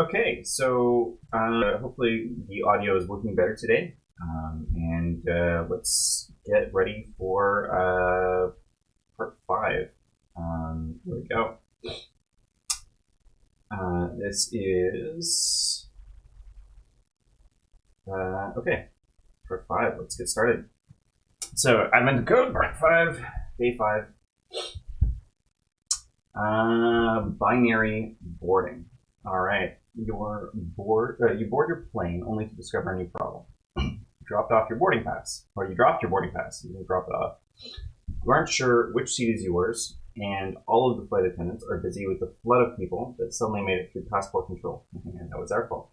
Okay, so hopefully the audio is working better today. And let's get ready for part 5. Here we go. This is... okay, part 5. Let's get started. So I'm in code, part 5, day 5. Binary boarding. All right, you board your plane only to discover a new problem. You dropped off your boarding pass, or you dropped your boarding pass. You didn't drop it off. You aren't sure which seat is yours, and all of the flight attendants are busy with the flood of people that suddenly made it through passport control. And that was our fault.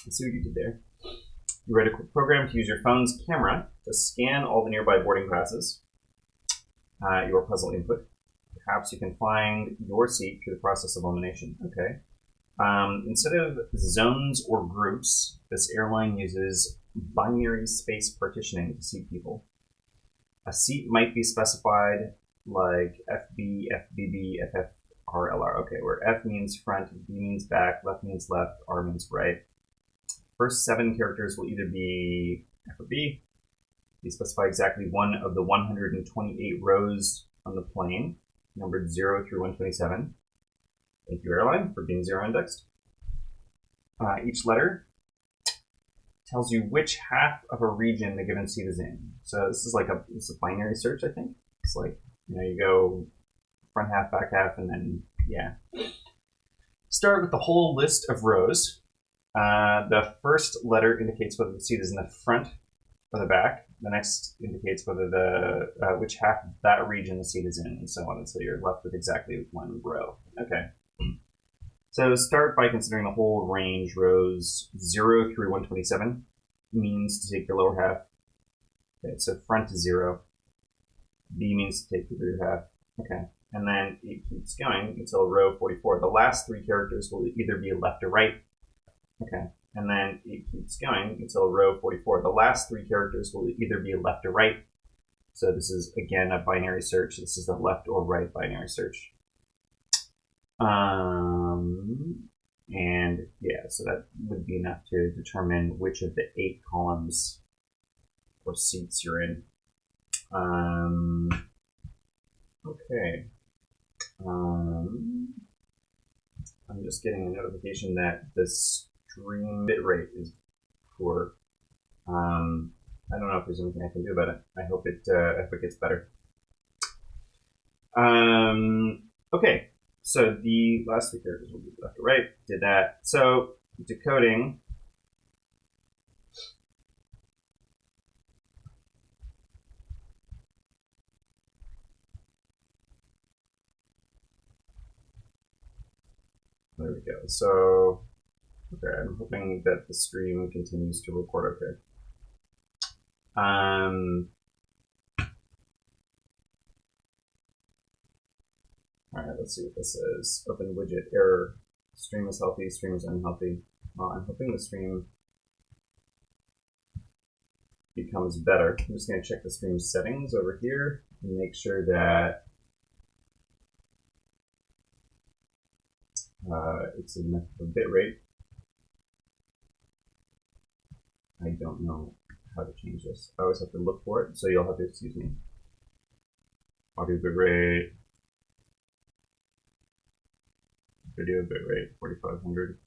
Let's see what you did there. You write a quick program to use your phone's camera to scan all the nearby boarding passes. Your puzzle input. Perhaps you can find your seat through the process of elimination. Okay. Instead of zones or groups, this airline uses binary space partitioning to seat people. A seat might be specified like FB, FBB, FF, RLR. Okay, where F means front, B means back, left means left, R means right. First 7 characters will either be F or B. You specify exactly one of the 128 rows on the plane, numbered 0 through 127. Thank you, airline, for being 0 indexed. Each letter tells you which half of a region the given seat is in. So this is like a binary search, I think. It's like, you go front half, back half, and then, yeah. Start with the whole list of rows. The first letter indicates whether the seat is in the front or the back. The next indicates whether which half of that region the seat is in, and so on. And so you're left with exactly one row. Okay. So start by considering the whole range, rows 0 through 127 means to take the lower half. Okay, so front is 0. B means to take the rear half. Okay, and then it keeps going until row 44. The last 3 characters will either be left or right. Okay, and then it keeps going until row 44. The last 3 characters will either be left or right. So this is, again, a binary search. This is the left or right binary search. And yeah, so that would be enough to determine which of the 8 columns or seats you're in. Okay. I'm just getting a notification that the stream bitrate is poor. I don't know if there's anything I can do about it. I hope it gets better. Okay. So the last 3 characters will be left or right. Did that. So decoding. There we go. So, okay, I'm hoping that the stream continues to record okay. Alright, let's see what this says. Open widget, error. Stream is healthy, stream is unhealthy. Well, I'm hoping the stream becomes better. I'm just going to check the stream settings over here and make sure that it's enough of a bit rate. I don't know how to change this. I always have to look for it, so you'll have to excuse me. Audio bit rate. Video bit rate 4500.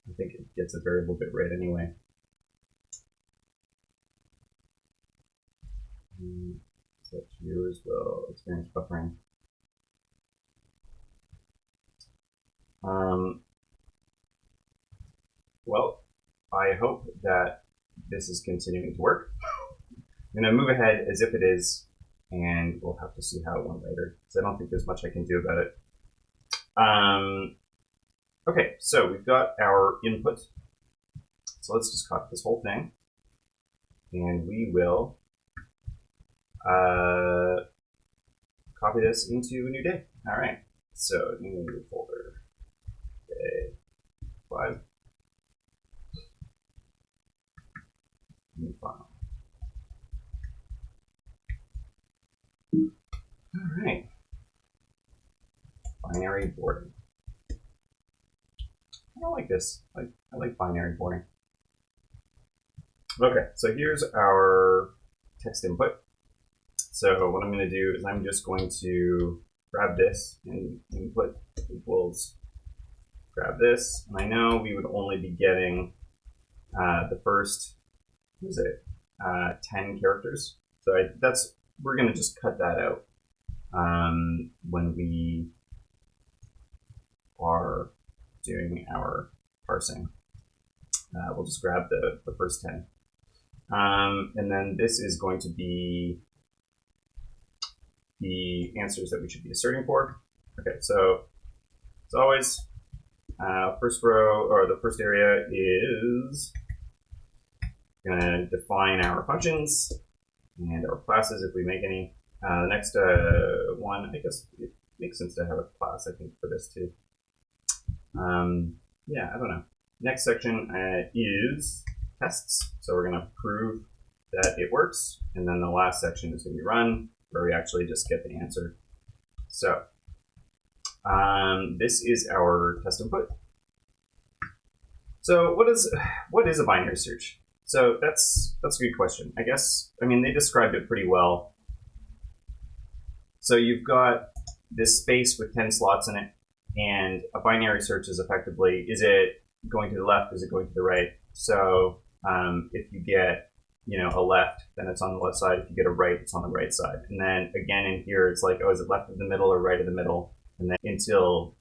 I think it gets a variable bit rate anyway. Set view as well. Experience buffering. Well, I hope that this is continuing to work. I'm going to move ahead as if it is, and we'll have to see how it went later, because I don't think there's much I can do about it. Okay, so we've got our input. So let's just copy this whole thing, and we will copy this into a new day. All right, so new folder, day 5. New file. All right. Binary boarding. I don't like this. I like binary boarding. Okay, so here's our text input. So what I'm going to do is I'm just going to grab this and input equals grab this. And I know we would only be getting the first, what is it, 10 characters. So we're going to just cut that out when we are doing our parsing. We'll just grab the first 10. And then this is going to be the answers that we should be asserting for. Okay, so as always, first row or the first area is going to define our functions and our classes if we make any. The next one, I guess it makes sense to have a class, I think, for this too. Yeah, I don't know. Next section is tests. So we're going to prove that it works. And then the last section is going to be run, where we actually just get the answer. So this is our test input. So what is a binary search? So that's a good question. I mean, they described it pretty well. So you've got this space with 10 slots in it, and a binary search is effectively, is it going to the left, is it going to the right? So if you get, a left, then it's on the left side. If you get a right, it's on the right side. And then again in here, it's like, oh, is it left of the middle or right of the middle? And then until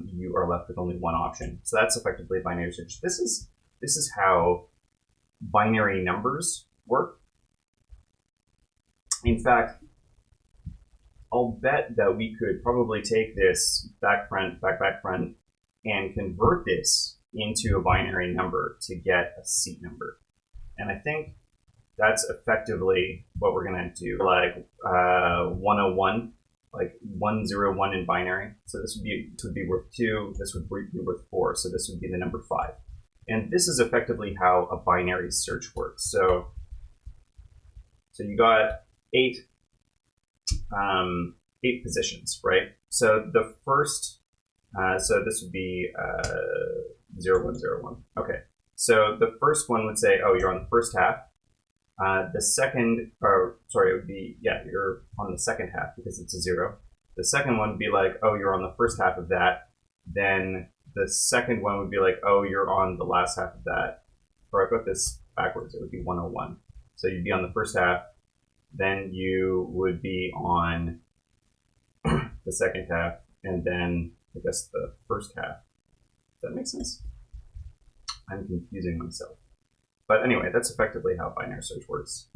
you are left with only one option. So that's effectively a binary search. This is how binary numbers work. In fact, I'll bet that we could probably take this back front, and convert this into a binary number to get a seat number. And I think that's effectively what we're going to do, like 101, like 101 in binary. So this would be worth 2, this would be worth 4, so this would be the number 5. And this is effectively how a binary search works. So you got 8 positions, right? So the first, so this would be 0, 1, 0, 1. Okay, so the first one would say, oh, you're on the first half. The second, or sorry, it would be, yeah, you're on the second half because it's a 0. The second one would be like, oh, you're on the first half of that. Then the second one would be like, oh, you're on the last half of that. Or I got this backwards, it would be 101. So you'd be on the first half, then you would be on the second half, and then I guess the first half. Does that make sense? I'm confusing myself. But anyway, that's effectively how binary search works.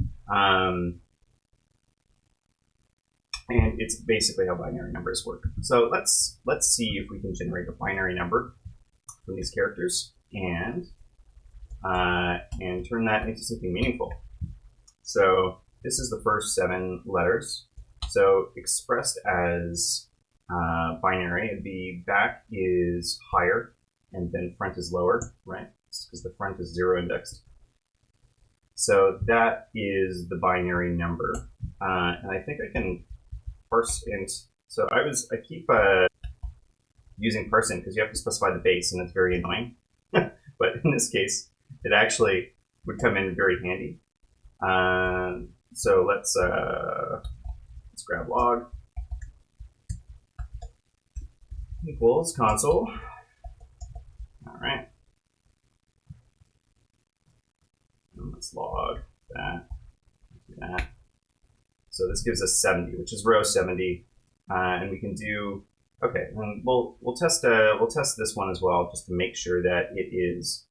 And it's basically how binary numbers work. So let's see if we can generate a binary number from these characters and turn that into something meaningful. So this is the first 7 letters. So expressed as binary, the back is higher and then front is lower, right? Because the front is 0 indexed. So that is the binary number. And I think I can parse int. So I keep using parse int because you have to specify the base and it's very annoying. But in this case, it actually would come in very handy. So let's grab log equals console. All right. And let's log that. Do that. So this gives us 70, which is row 70, and we can do okay. And we'll test this one as well, just to make sure that it is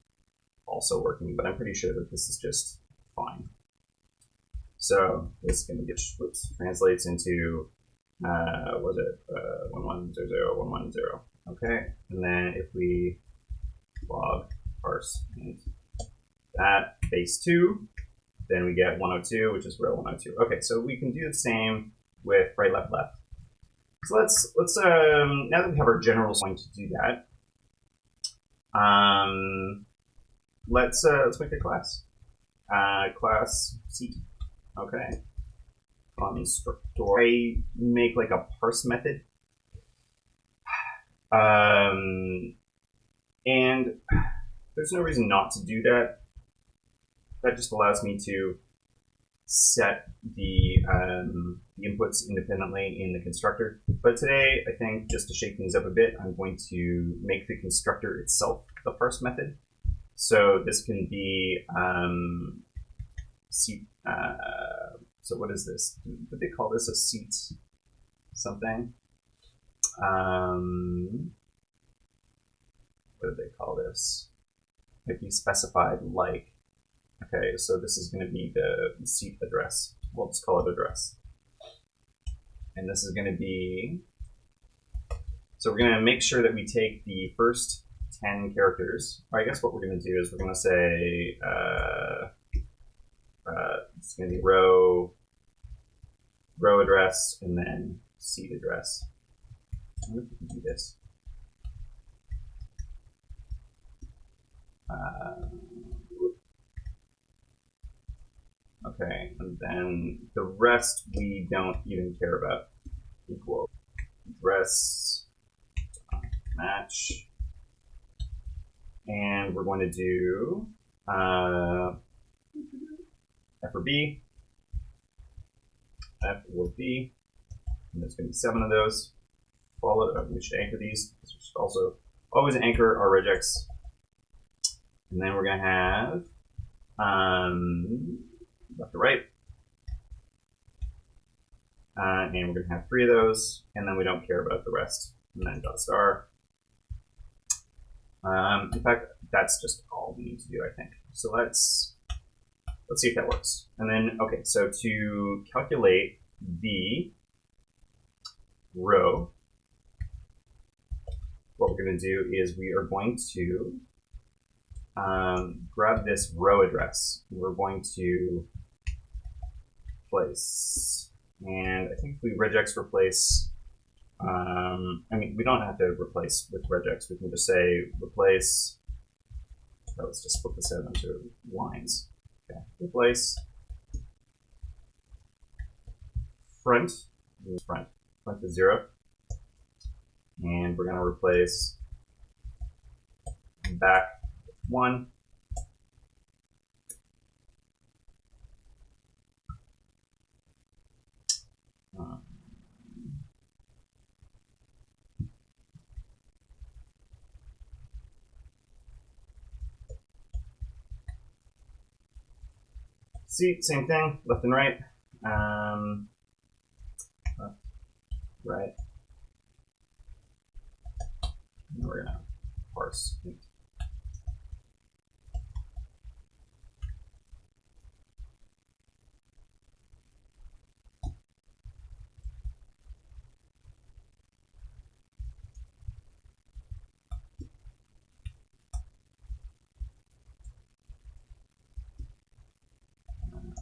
also working. But I'm pretty sure that this is just fine. So this is going to get translates into was it 1100 110? Okay, and then if we log parse int that base 2, then we get 102, which is row 102. Okay, so we can do the same with right, left, left. So let's now that we have our general going to do that, let's make a class. Class seat. Okay. Constructor. I make like a parse method. And there's no reason not to do that. That just allows me to set the inputs independently in the constructor. But today, I think, just to shake things up a bit, I'm going to make the constructor itself the parse method. So this can be seat. So what is this? Would they call this a seat something? What do they call this? If you specified like, okay, so this is going to be the seat address. We'll just call it address. And this is going to be, so we're going to make sure that we take the first 10 characters. Or I guess what we're going to do is we're going to say, it's going to be row address, and then seat address. I wonder if we can do this. Okay, and then the rest we don't even care about. Equal address match, and we're going to do F or B, F or B, and there's going to be 7 of those. We should anchor these. We should also always anchor our regex. And then we're going to have left to right. And we're going to have 3 of those. And then we don't care about the rest. And then dot star. In fact, that's just all we need to do, I think. So let's see if that works. And then, okay, so to calculate the row, what we're going to do is we are going to grab this row address. We're going to place, and I think if we regex replace, I mean, we don't have to replace with regex. We can just say replace. Let's just split this out into lines. Okay, replace front is 0, and we're going to replace back 1. See, same thing, left and right. Left, right. And we're gonna parse int.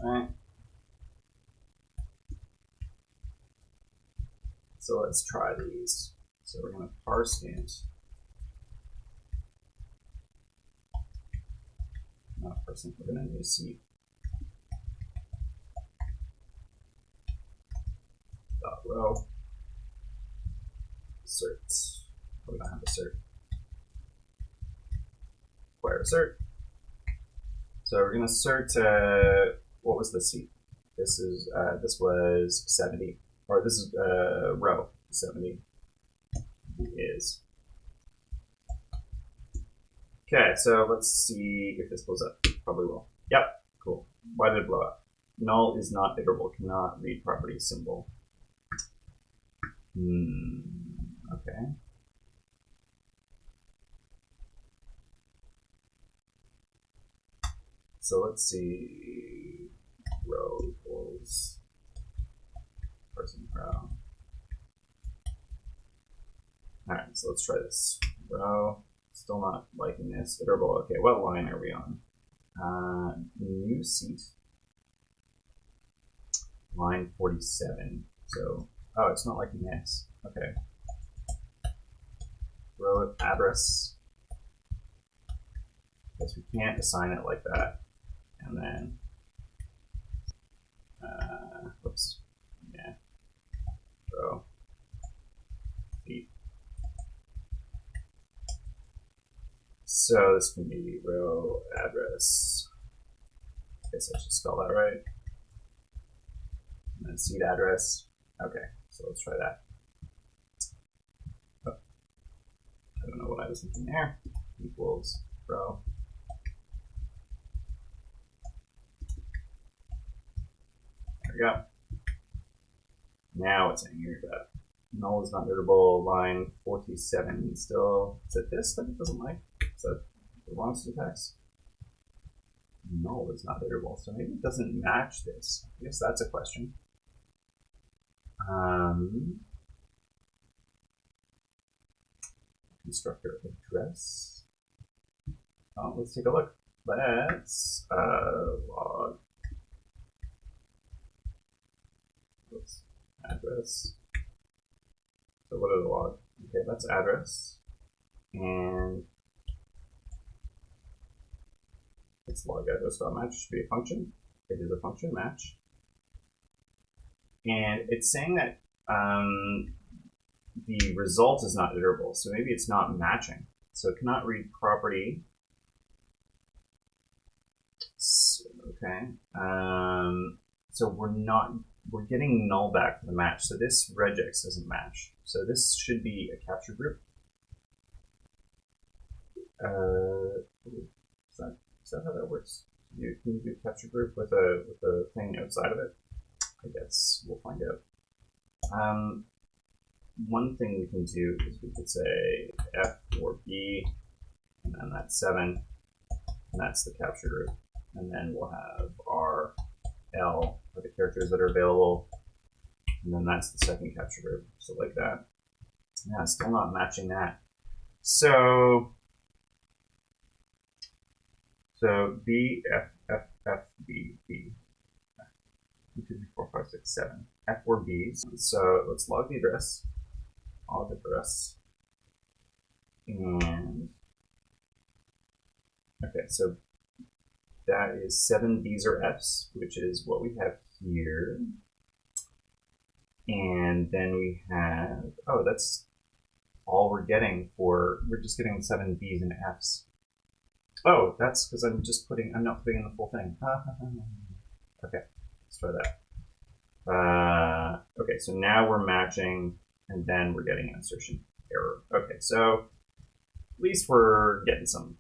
Alright. So let's try these. So we're going to parse int. Not parse int, we're going to use seat. Dot row. Assert. We don't have assert. Require assert. So we're going to assert, what was the seat? This was 70, or this is row 70 is. Okay, so let's see if this blows up. Probably will. Yep, cool. Why did it blow up? Null is not iterable, cannot read property symbol. Okay. So let's see, row equals person row. All right, so let's try this. Row, still not liking this. Iterable, okay, what line are we on? New seat, line 47. So, oh, it's not liking this. Okay. Row address. Guess we can't assign it like that. And then, whoops, yeah, row, feet. So this can be row address. I guess I should spell that right. And then seed address. Okay, so let's try that. Oh, I don't know what I was thinking there. Equals row. There we go. Now it's saying here that null is not iterable, line 47 still. Is it this that it doesn't like? Is that the wrong syntax? Null is not iterable, so maybe it doesn't match this. I guess that's a question. Constructor address. Oh, let's take a look. Let's log. Oops. Address. So what are the log? Okay, that's address. And it's log address.match should be a function. It is a function match. And it's saying that the result is not iterable, so maybe it's not matching. So it cannot read property. So, okay. So we're getting null back for the match. So this regex doesn't match. So this should be a capture group. Is that how that works? Can you do capture group with a thing outside of it? I guess we'll find out. One thing we can do is we could say F or B, and then that's 7, and that's the capture group. And then we'll have R, L for the characters that are available, and then that's the second capture group. So like that. Yeah, still not matching that. So B, F, F, F, B, B. 1, 2, 3, 4, 5, 6, 7. F or B's. So let's log the address. Log address. And okay, so that is 7 B's or F's, which is what we have here. And then we have, oh, that's all we're getting we're just getting 7 B's and F's. Oh, that's because I'm not putting in the full thing. Okay, let's try that. Okay, so now we're matching, and then we're getting an insertion error. Okay, so at least we're getting some.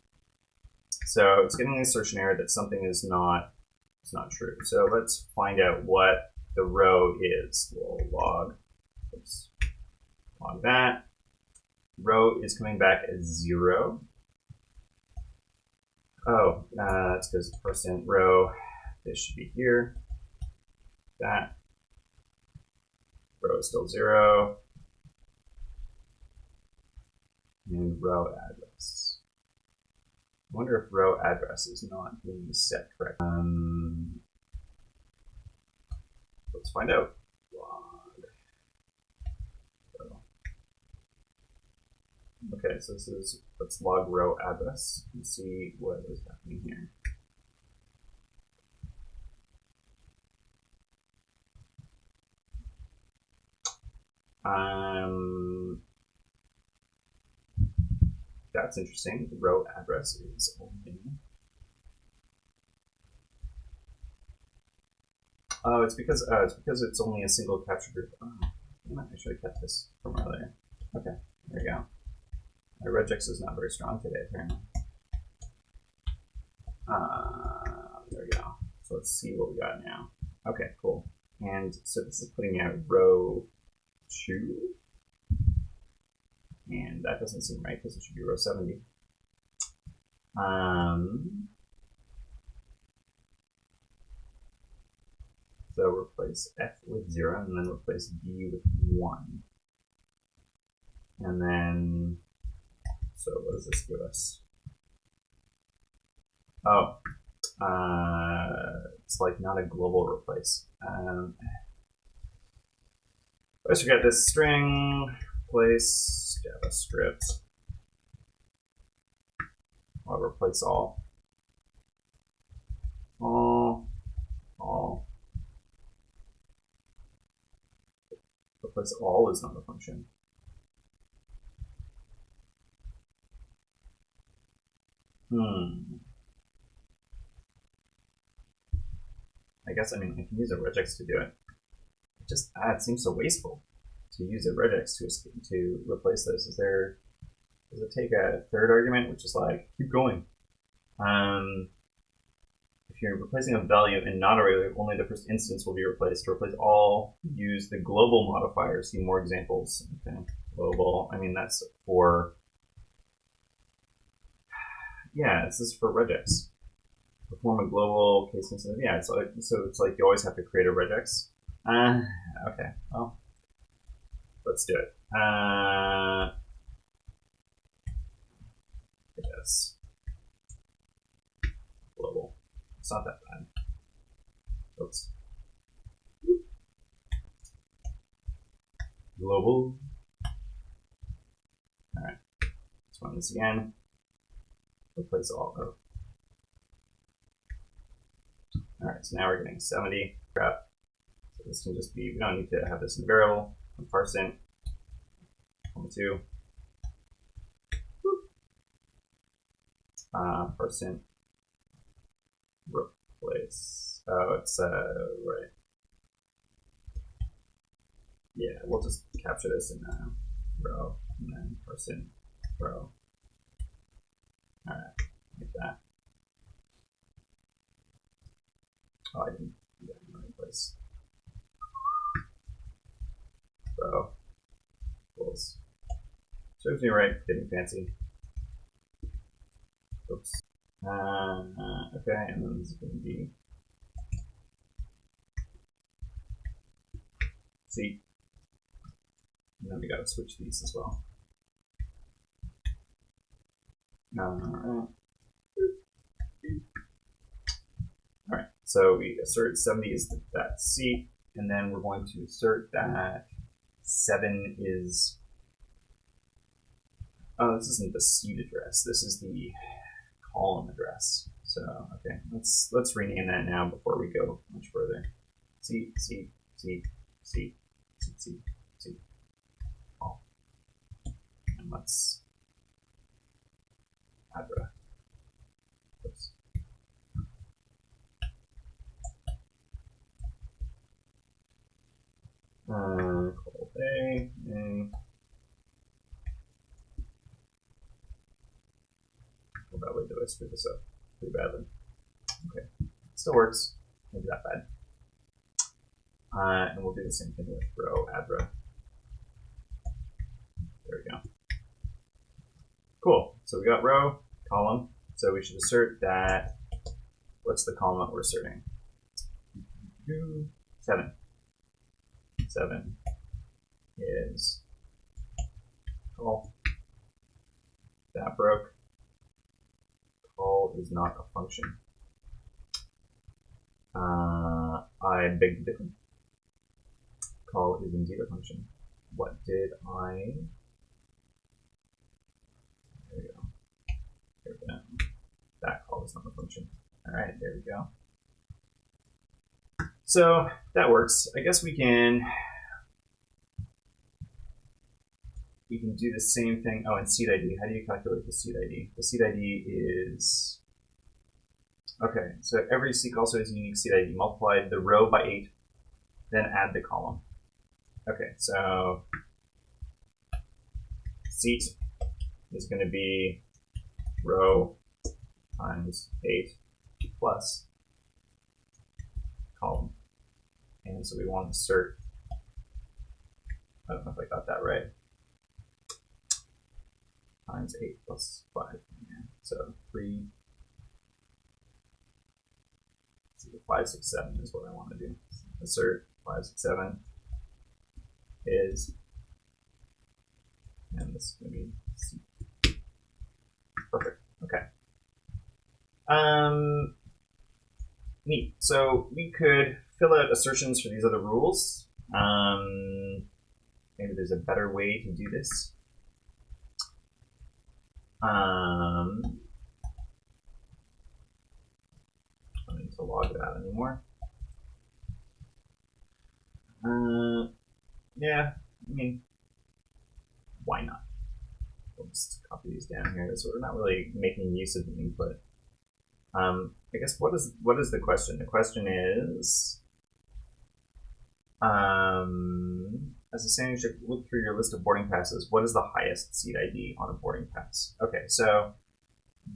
So it's getting an insertion error that something is not true. So let's find out what the row is. We'll log that. Row is coming back as 0. Oh, that's because percent row, this should be here. That row is still 0. And row address. I wonder if row address is not being set correctly. Let's find out. Okay, so let's log row address and see what is happening here. That's interesting. The row address is only. Oh, it's because it's only a single capture group. Oh, I should have kept this from earlier. Okay, there you go. My regex is not very strong today, apparently. There we go. So let's see what we got now. Okay, cool. And so this is putting out row 2. And that doesn't seem right because it should be row 70. So replace F with 0 and then replace B with 1. And then, so what does this give us? Oh, it's like not a global replace. Let's forget this string, replace JavaScript. I'll replace all. All. Replace all is not a function. I guess, I mean, I can use a regex to do it. It seems so wasteful to use a regex to replace this. Does it take a third argument, which is like, keep going? If you're replacing a value and not a array, only the first instance will be replaced. To replace all, use the global modifier. See more examples. Okay, global. I mean, that's for, yeah, this is for regex. Perform a global case instance. Yeah, so it's like you always have to create a regex. Okay, well, let's do it. I guess global. It's not that bad. Oops. Global. All right. Let's run this again. Replace all of. All right. So now we're getting 70. Crap. So this can just be. We don't need to have this in variable. Parse int. 2. Parse int. Replace. Oh, it's right. Yeah, we'll just capture this in row and then parse int row. All right, like that. Oh, I didn't do that in the right place. Row equals. Serves me right, getting fancy. Oops. Okay, and then this is going to be C. And then we got to switch these as well. All right, so we assert 70 is that C, and then we're going to assert that 7 is. Oh, this isn't the seed address. This is the column address. So okay, let's rename that now before we go much further. C C C C C C C. Oh, and let's Adra. Oops. Call A. Well, that way, did I screw this up pretty badly? Okay, still works. Maybe that bad. And we'll do the same thing with row Adra. There we go. Cool. So we got row, column. So we should assert that. What's the column that we're asserting? 7. 7 is call. That broke. Call is not a function. I beg to differ. Call is indeed a function. What did I? There we go. There we go. That call is not a function. All right, there we go. So that works. I guess we can do the same thing. Oh, and seed ID. How do you calculate the seed ID? The seed ID is, okay, so every seek also has a unique seed ID. Multiply the row by 8, then add the column. Okay, so seat is going to be row times 8 plus column. And so we want to assert, I don't know if I got that right, times 8 plus 5. Yeah. So 3, 5, 6, 7 is what I want to do. Assert 5, 6, 7 is, and this is going to be C. Perfect. Okay. Neat. So we could fill out assertions for these other rules. Maybe there's a better way to do this. I don't need to log it out anymore. Yeah, I mean, why not? We'll just copy these down here. So we're not really making use of the input. I guess what is the question? The question is, as a saying, you should look through your list of boarding passes. What is the highest seat ID on a boarding pass? Okay, so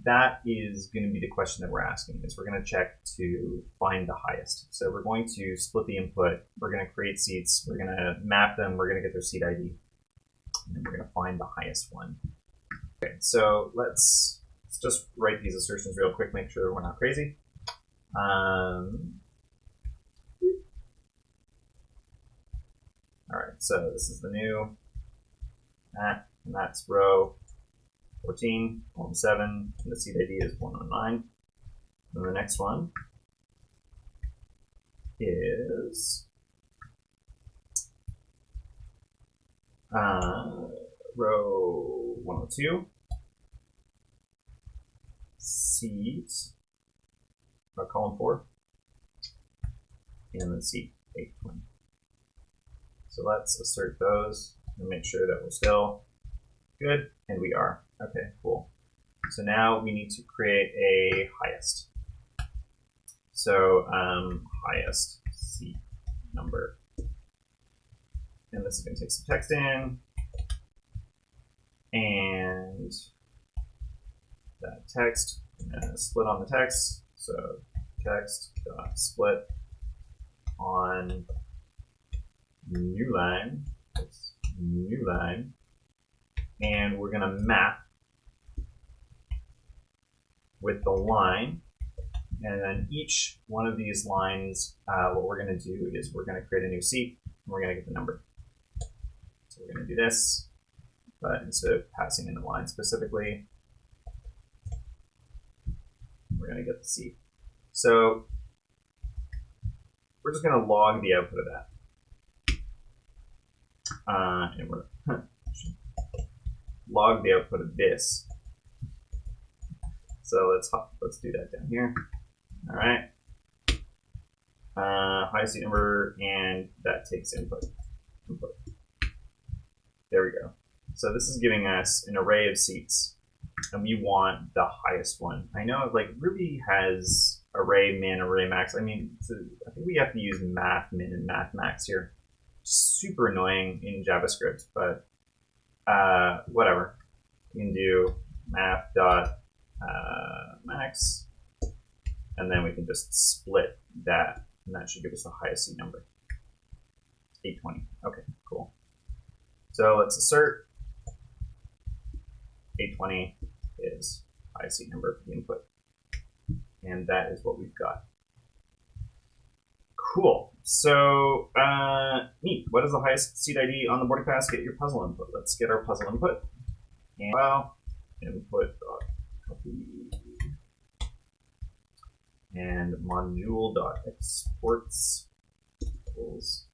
that is going to be the question that we're asking. Is we're going to check to find the highest. So we're going to split the input. We're going to create seats. We're going to map them. We're going to get their seat ID, and then we're going to find the highest one. Okay, so let's just write these assertions real quick. Make sure we're not crazy. All right, so this is the new that, and that's row 14, column 7, and the seat ID is 109. And the next one is row 102, seat, column 4, and then seat 820. So let's assert those and make sure that we're still good, and we are. Okay, cool. So now we need to create a highest. So highest seat number. And this is going to take some text in. And that text, split on the text. So text split on new line. That's new line. And we're going to map with the line. And then each one of these lines, what we're going to do is we're going to create a new seat, and we're going to get the number. So we're going to do this, but instead of passing in the line specifically, we're going to get the seat. So we're just going to log the output of that. And we're log the output of this. So let's do that down here. All right. High seat number, and that takes input. There we go. So this is giving us an array of seats, and we want the highest one. I know like Ruby has array min, array max. I mean, I think we have to use math min and math max here. Super annoying in JavaScript, but whatever. You can do math dot max, and then we can just split that, and that should give us the highest seat number. 820. Okay, cool. So let's assert 820 is highest seat number for the input, and that is what we've got. Cool. So neat. What is the highest seat ID on the boarding pass? Get your puzzle input. Let's get our puzzle input. And file input copy and module exports equals,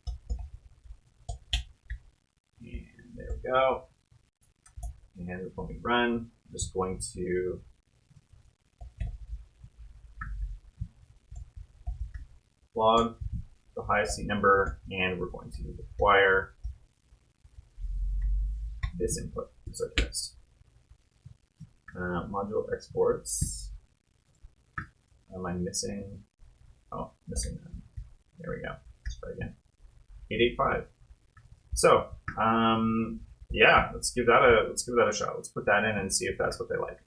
and there we go. And when we run, I'm just going to log the highest seat number, and we're going to require this input as our text. Module exports. Am I missing? Oh, missing them. There we go. Let's try again. 885. So, yeah, let's give that a shot. Let's put that in and see if that's what they like.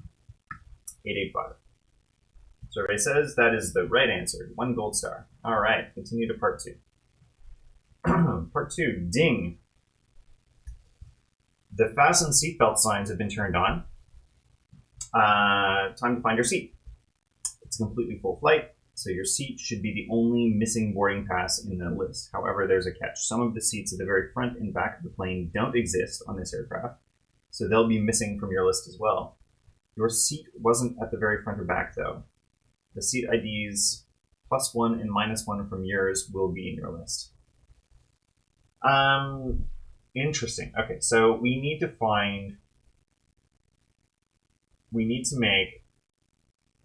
885. Survey says that is the right answer. 1 gold star. All right, continue to part 2. Part 2, ding. The fasten seatbelt signs have been turned on. Time to find your seat. It's a completely full flight, so your seat should be the only missing boarding pass in the list. However, there's a catch. Some of the seats at the very front and back of the plane don't exist on this aircraft, so they'll be missing from your list as well. Your seat wasn't at the very front or back, though. The seat IDs +1 and -1 from yours will be in your list. Interesting. Okay, so we need to make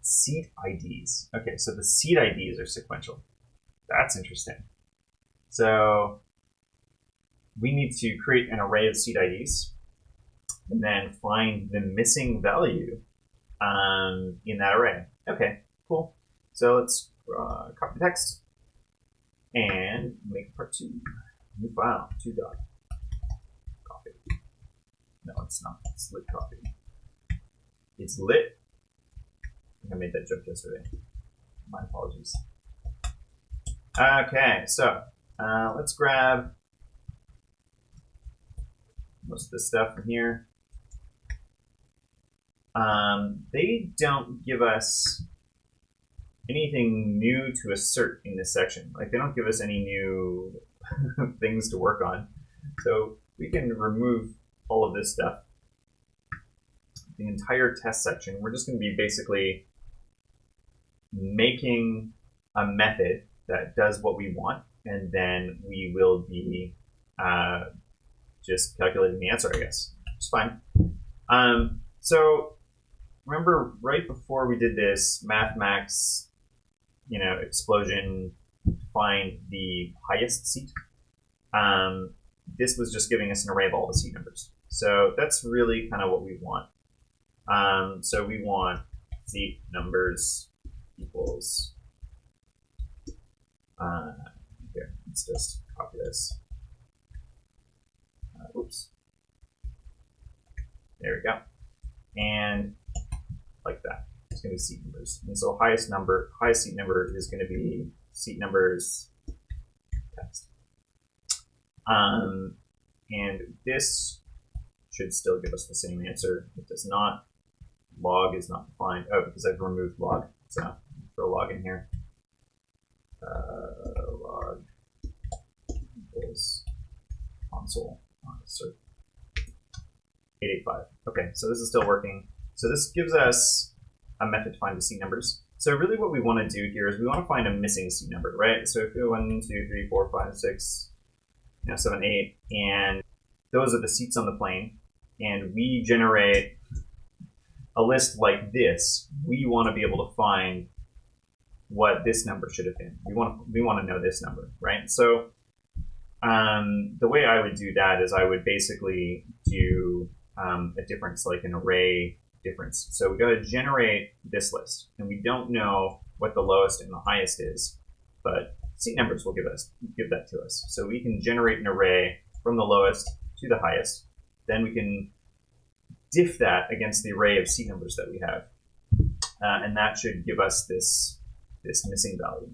seat IDs. Okay, so the seat IDs are sequential. That's interesting. So we need to create an array of seat IDs, and then find the missing value in that array. Okay, cool. So let's copy the text and make part 2. New file, 2 dot. Copy. No, it's not. It's lit copy. It's lit. I think I made that joke yesterday. My apologies. Okay, so let's grab most of this stuff from here. They don't give us anything new to assert in this section. Like, they don't give us any new things to work on. So we can remove all of this stuff. The entire test section, we're just going to be basically making a method that does what we want, and then we will be just calculating the answer, I guess. It's fine. So remember, right before we did this mathmax, explosion to find the highest seat, this was just giving us an array of all the seat numbers. So that's really kind of what we want. So we want seat numbers equals, here, let's just copy this. Oops. There we go. And like that. It's going to be seat numbers. And so highest seat number is going to be seat numbers text. And this should still give us the same answer. It does not. Log is not defined. Oh, because I've removed log. So throw log in here. Log equals console assert 885. Okay, so this is still working. So this gives us a method to find the seat numbers. So really what we want to do here is we want to find a missing seat number, right? So if we go 1, 2, 3, 4, 5, 6, 7, 8, and those are the seats on the plane, and we generate a list like this, we want to be able to find what this number should have been. We want to know this number, right? So the way I would do that is I would basically do a difference, like an array difference. So we got to generate this list, and we don't know what the lowest and the highest is, but seat numbers will give that to us. So we can generate an array from the lowest to the highest. Then we can diff that against the array of seat numbers that we have, and that should give us this missing value.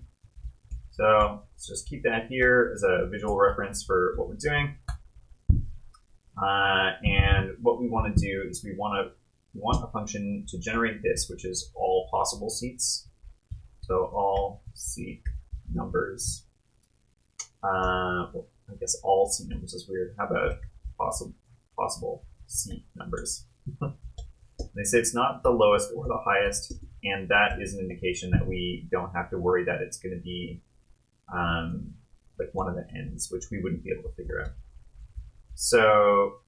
So let's just keep that here as a visual reference for what we're doing. And what we want to do is we want a function to generate this, which is all possible seats. So all seat numbers. Well, I guess all seat numbers is weird. How about possible seat numbers? They say it's not the lowest or the highest, and that is an indication that we don't have to worry that it's going to be like one of the ends, which we wouldn't be able to figure out. So,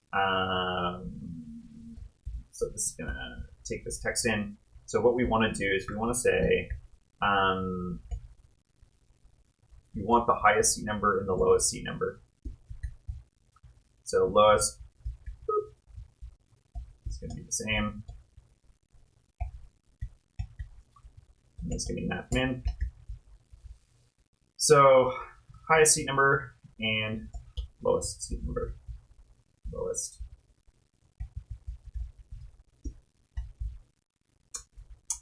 so this is going to take this text in. So what we want to do is we want to say we want the highest seat number and the lowest seat number. So lowest, it's going to be the same. And it's going to be mapped in. So highest seat number and lowest seat number. Lowest.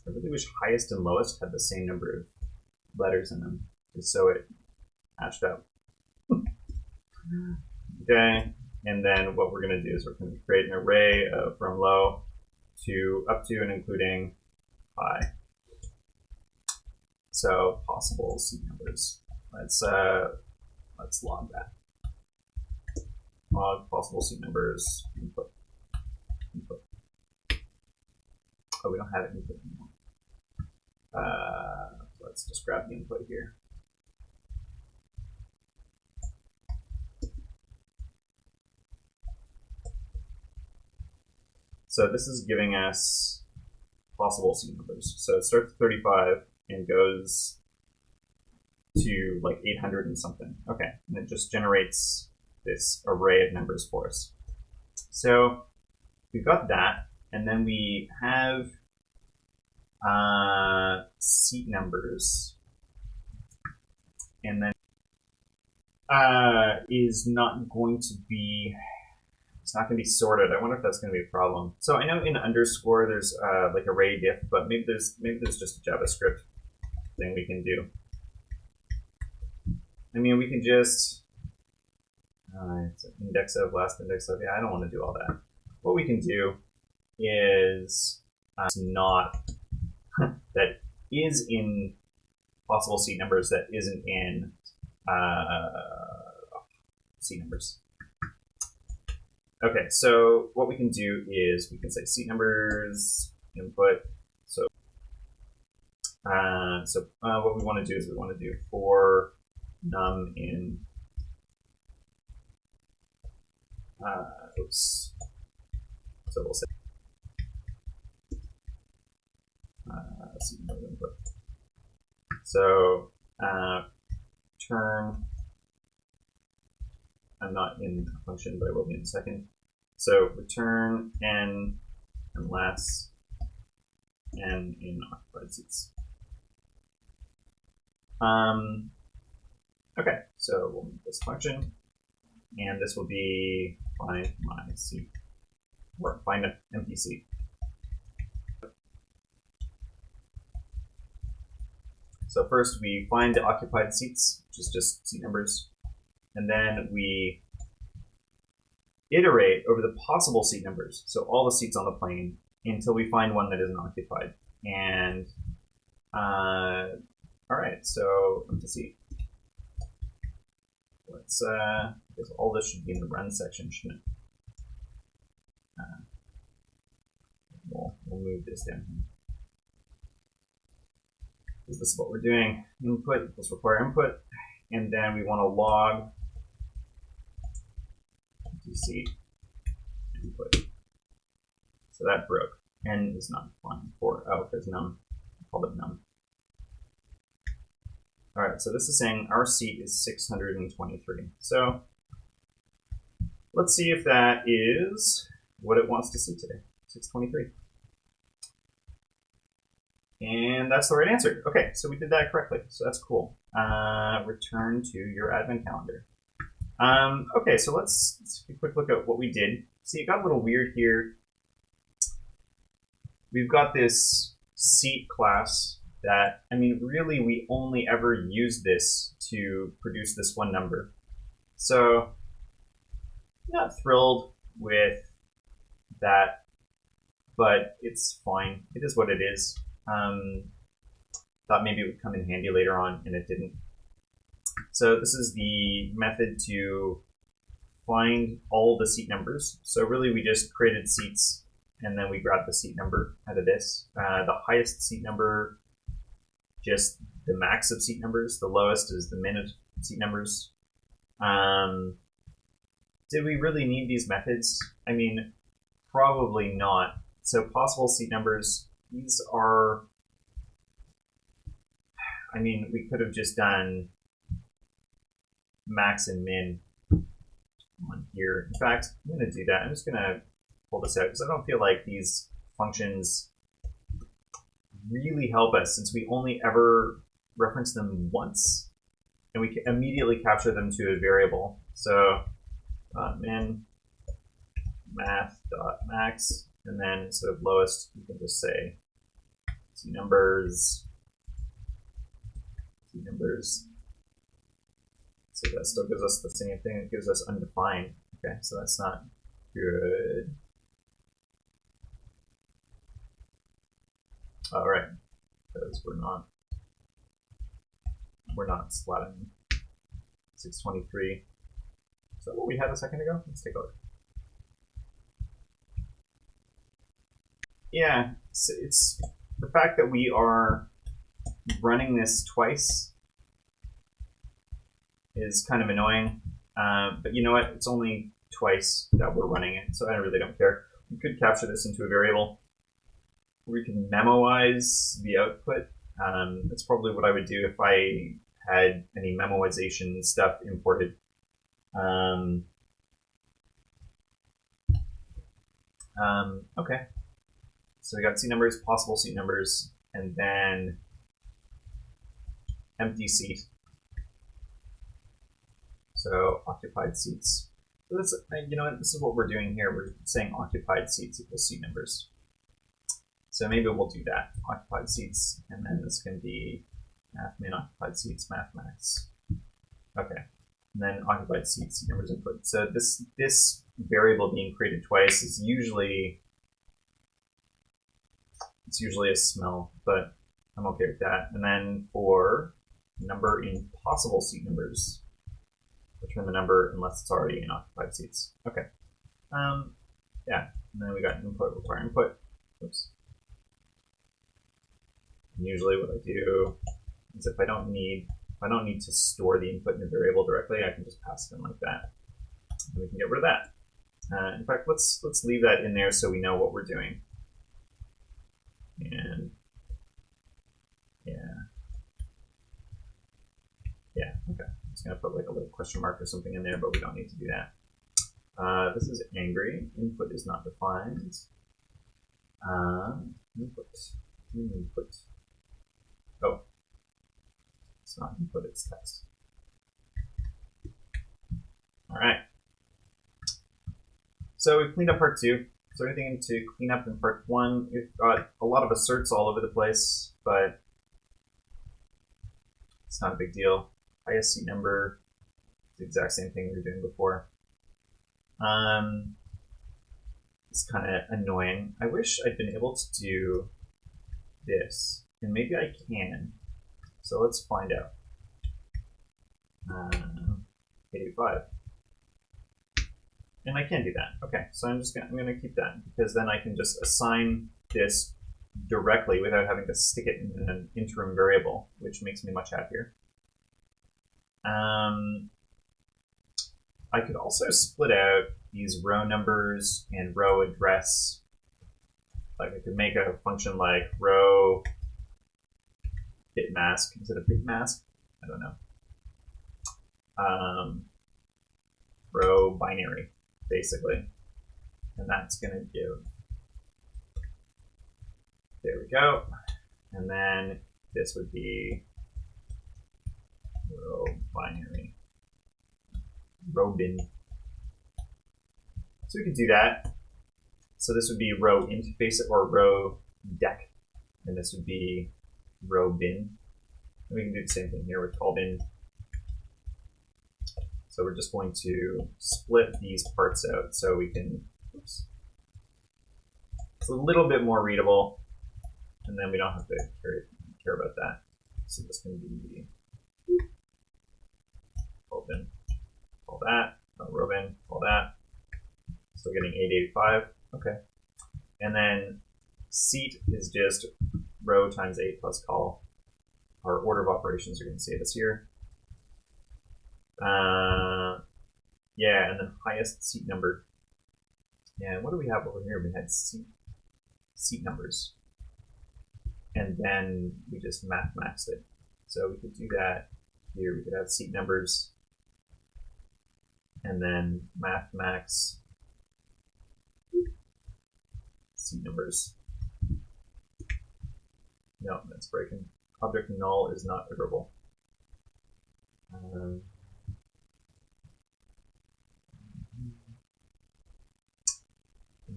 I really wish highest and lowest had the same number of letters in them, just so it matched up. Okay, and then what we're going to do is we're going to create an array from low to up to and including high. So possible seat numbers. Let's log that. Log possible seat numbers input. Oh, we don't have an input anymore. Let's just grab the input here. So this is giving us possible seat numbers. So it starts at 35 and goes to like 800 and something. Okay, and it just generates this array of numbers for us. So we've got that, and then we have seat numbers, and then is not going to be. It's not going to be sorted. I wonder if that's going to be a problem. So I know in underscore there's like array diff, but maybe there's just a JavaScript thing we can do. I mean, we can just it's an index of, last index of. Yeah, I don't want to do all that. What we can do is not that is in possible seat numbers that isn't in seat numbers. Okay, so what we can do is we can say seat numbers input. So what we want to do is we want to do for num in oops. So we'll say seat number input. So turn. I'm not in a function, but I will be in a second. So return n unless n in occupied seats. Okay, so we'll make this function, and this will be find my seat, or find an empty seat. So first we find the occupied seats, which is just seat numbers. And then we iterate over the possible seat numbers, so all the seats on the plane, until we find one that isn't occupied. And all right, so empty seat. Let's because all this should be in the run section, shouldn't it? We'll move this down here. Because this is what we're doing. Input equals require input, and then we want to log seat input. So that broke. N is not defined for because num. I called it num. All right, so this is saying our seat is 623. So let's see if that is what it wants to see today. 623. And that's the right answer. Okay, so we did that correctly. So that's cool. Return to your admin calendar. Okay, so let's take a quick look at what we did. See, it got a little weird here. We've got this seat class that, I mean, really we only ever use this to produce this one number. So I'm not thrilled with that, but it's fine. It is what it is. Thought maybe it would come in handy later on, and it didn't. So this is the method to find all the seat numbers. So really we just created seats, and then we grabbed the seat number out of this. The highest seat number, just the max of seat numbers. The lowest is the min of seat numbers. Did we really need these methods? I mean, probably not. So possible seat numbers, these are, I mean, we could have just done max and min on here. In fact, I'm going to do that. I'm just going to pull this out because I don't feel like these functions really help us, since we only ever reference them once and we can immediately capture them to a variable. So min math.max, and then instead of lowest, you can just say seat numbers. So that still gives us the same thing. It gives us undefined. Okay, so that's not good. All right, because we're not splatting 623. So what we had a second ago? Let's take a look. Yeah, it's the fact that we are running this twice is kind of annoying, but you know what? It's only twice that we're running it, so I really don't care. We could capture this into a variable. We can memoize the output. That's probably what I would do if I had any memoization stuff imported. Okay. So we got seat numbers, possible seat numbers, and then empty seat. So occupied seats. So this, you know, this is what we're doing here. We're saying occupied seats equals seat numbers. So maybe we'll do that. Occupied seats, and then this can be math min occupied seats, math max. Okay. And then occupied seats, seat numbers input. So this variable being created twice is usually a smell, but I'm okay with that. And then for number in possible seat numbers, return the number unless it's already in occupied seats. Okay. Yeah. And then we got input, require input. Oops. And usually what I do is if I don't need to store the input in a variable directly, I can just pass it in like that. And we can get rid of that. In fact, let's leave that in there so we know what we're doing. And yeah, okay. I'm just gonna put like a little question mark or something in there, but we don't need to do that. This is angry. Input is not defined. Input. Oh, it's not input, it's text. All right. So we've cleaned up part 2. Is there anything to clean up in part 1? We've got a lot of asserts all over the place, but it's not a big deal. Highest seat number, the exact same thing we were doing before. It's kind of annoying. I wish I'd been able to do this, and maybe I can. So let's find out. 85. And I can do that. Okay, so I'm gonna keep that because then I can just assign this directly without having to stick it in an interim variable, which makes me much happier. I could also split out these row numbers and row address. Like I could make a function like row bit mask. Is it a bit mask? I don't know. Row binary, basically. And that's going to give, there we go. And then this would be row binary, row bin. So we could do that. So this would be row interface or row deck. And this would be row bin. And we can do the same thing here with call bin. So we're just going to split these parts out so we can, oops. It's a little bit more readable, and then we don't have to care about that. So this can be call bin, call that, row bin, call that. So getting 885, okay. And then seat is just row times 8 plus call. Our order of operations are going to save us here. Yeah, and then highest seat number. Yeah, what do we have over here? We had seat numbers. And then we just maxed it. So we could do that here. We could have seat numbers. And then max seat numbers. No, that's breaking. Object null is not iterable.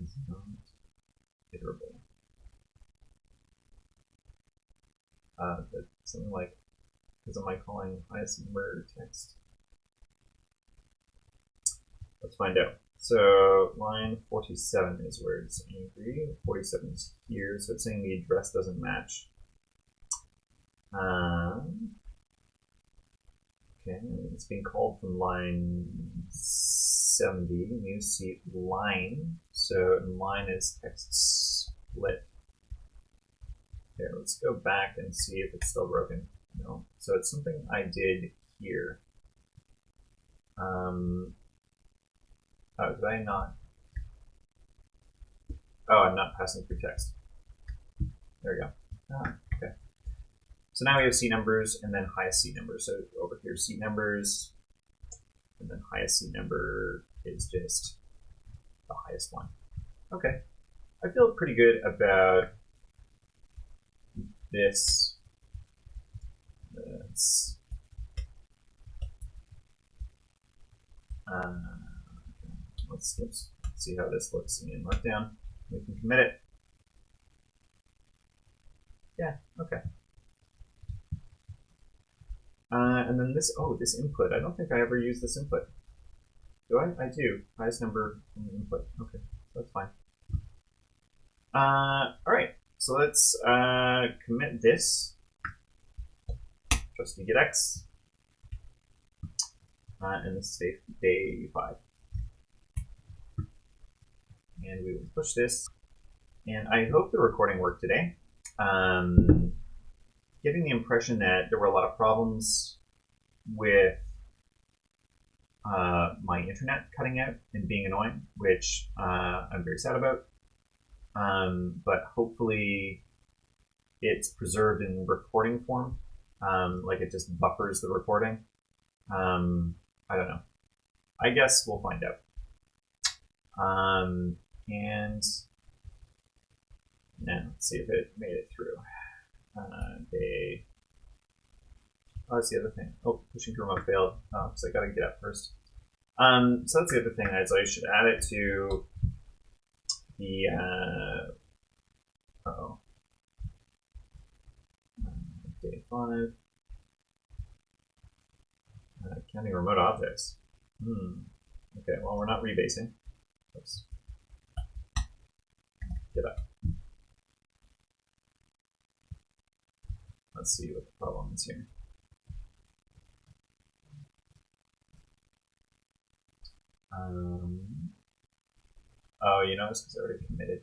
Is not iterable. But something like, because am I calling highest number text? Let's find out. So line 47 is where it's angry. 47 is here, so it's saying the address doesn't match. Okay, it's being called from line 70, new seat line. So line is text split. Here, let's go back and see if it's still broken. No, so it's something I did here. Oh, did I not? Oh, I'm not passing through text. There we go. Okay. So now we have seat numbers and then highest seat number. So over here, seat numbers, and then highest seat number is just the highest one. Okay. I feel pretty good about this. Let's see how this looks in Markdown. We can commit it. Yeah, okay. And then this, this input. I don't think I ever used this input. Do I? I do. Highest number in the input. Okay, that's fine. All right, so let's commit this. Just to get X. And this is day 5. And we will push this. And I hope the recording worked today. Getting the impression that there were a lot of problems with my internet cutting out and being annoying, which I'm very sad about. But hopefully it's preserved in recording form. Like it just buffers the recording. I don't know. I guess we'll find out. And now let's see if it made it through. Oh, that's the other thing. Oh, pushing to remote failed. Oh, so I gotta get up first. So that's the other thing. Is I should add it to the day 5. Counting remote objects. Okay, well, we're not rebasing. Oops. Get up. Let's see what the problem is here. Oh, you know, it's because I already committed.